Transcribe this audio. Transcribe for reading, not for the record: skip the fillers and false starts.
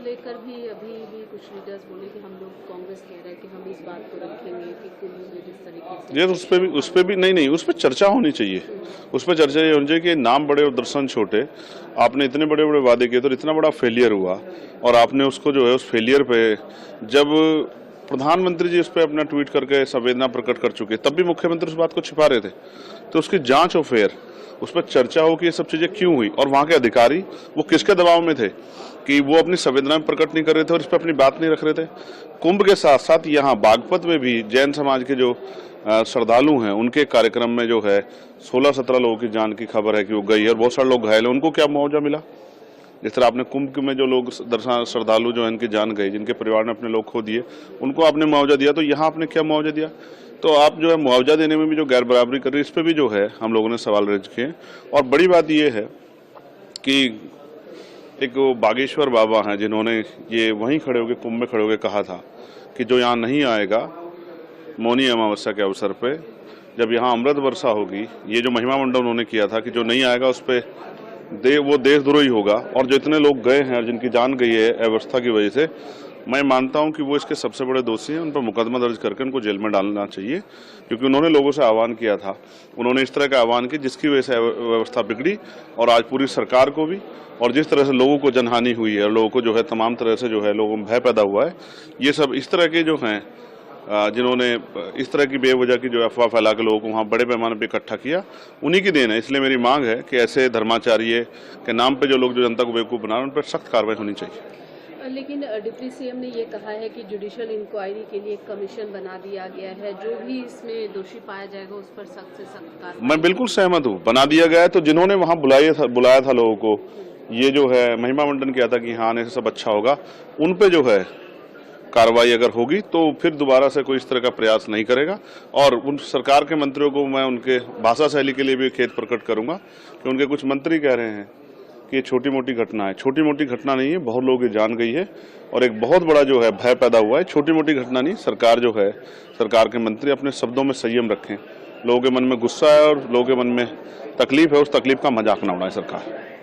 लेकर भी अभी भी कुछ लीडर्स बोले कि हम लोग, कांग्रेस कह रहा है कि हम इस बात को रखेंगे कि कुंभ में जिस तरीके से ये तो उस पर भी नहीं, उस पर चर्चा होनी चाहिए। उस पर चर्चा ये होनी चाहिए कि नाम बड़े और दर्शन छोटे। आपने इतने बड़े बड़े वादे किए तो इतना बड़ा फेलियर हुआ, और आपने उसको जो है उस फेलियर पे, जब प्रधानमंत्री जी उस पर अपना ट्वीट करके संवेदना प्रकट कर चुके, तब भी मुख्यमंत्री उस बात को छिपा रहे थे। तो उसकी जांच हो, फिर उस पर चर्चा हो कि ये सब चीजें क्यों हुई, और वहां के अधिकारी वो किसके दबाव में थे कि वो अपनी संवेदना प्रकट नहीं कर रहे थे और इस पर अपनी बात नहीं रख रहे थे। कुंभ के साथ साथ यहाँ बागपत में भी जैन समाज के जो श्रद्धालु हैं, उनके कार्यक्रम में जो है 16-17 लोगों की जान की खबर है कि वो गई है, और बहुत सारे लोग घायल हैं। उनको क्या मुआवजा मिला? जिस तरह आपने कुंभ में जो लोग दर्शन श्रद्धालु जो है इनकी जान गई, जिनके परिवार ने अपने लोग खो दिए, उनको आपने मुआवजा दिया, तो यहाँ आपने क्या मुआवजा दिया? तो आप जो है मुआवजा देने में भी जो गैर बराबरी कर रही है, इस पर भी जो है हम लोगों ने सवाल रेज किए। और बड़ी बात यह है कि एक वो बागेश्वर बाबा हैं, जिन्होंने ये वहीं खड़े होकर, कुंभ में खड़े होकर कहा था कि जो यहाँ नहीं आएगा मौनी अमावस्या के अवसर पे, जब यहाँ अमृत वर्षा होगी, ये जो महिमा मंडल उन्होंने किया था कि जो नहीं आएगा उस पर वो देशद्रोही होगा। और जो इतने लोग गए हैं और जिनकी जान गई है अव्यवस्था की वजह से, मैं मानता हूं कि वो इसके सबसे बड़े दोषी हैं। उन पर मुकदमा दर्ज करके उनको जेल में डालना चाहिए, क्योंकि उन्होंने लोगों से आह्वान किया था। उन्होंने इस तरह का आह्वान किया जिसकी वजह से व्यवस्था बिगड़ी, और आज पूरी सरकार को भी, और जिस तरह से लोगों को जनहानि हुई है और लोगों को जो है तमाम तरह से जो है लोगों में भय पैदा हुआ है, ये सब इस तरह के जो हैं जिन्होंने इस तरह की बेवजह की जो अफवाह फैला के लोगों को वहाँ बड़े पैमाने पर इकट्ठा किया, उन्हीं की देन है। इसलिए मेरी मांग है कि ऐसे धर्माचार्य के नाम पे जो लोग जो जनता को बेवकूफ़ बना रहे हैं, उन पर सख्त कार्रवाई होनी चाहिए। लेकिन डिप्टी सीएम ने ये कहा है कि जुडिशियल इंक्वायरी के लिए एक कमीशन बना दिया गया है, जो भी इसमें दोषी पाया जाएगा उस पर सख्त से सख्त कार्रवाई। मैं बिल्कुल सहमत हूँ, बना दिया गया है। तो जिन्होंने वहाँ बुलाया था लोगों को, ये जो है महिमा मंडन किया था कि हाँ आने से सब अच्छा होगा, उन पे जो है कार्रवाई अगर होगी तो फिर दोबारा से कोई इस तरह का प्रयास नहीं करेगा। और उन सरकार के मंत्रियों को मैं उनके भाषा शैली के लिए भी खेद प्रकट करूंगा कि उनके कुछ मंत्री कह रहे हैं कि ये छोटी मोटी घटना है। छोटी मोटी घटना नहीं है, बहुत लोगों की जान गई है और एक बहुत बड़ा जो है भय पैदा हुआ है। छोटी मोटी घटना नहीं। सरकार जो है, सरकार के मंत्री अपने शब्दों में संयम रखें। लोगों के मन में गुस्सा है और लोगों के मन में तकलीफ है, उस तकलीफ का मजाक न उड़ाए सरकार।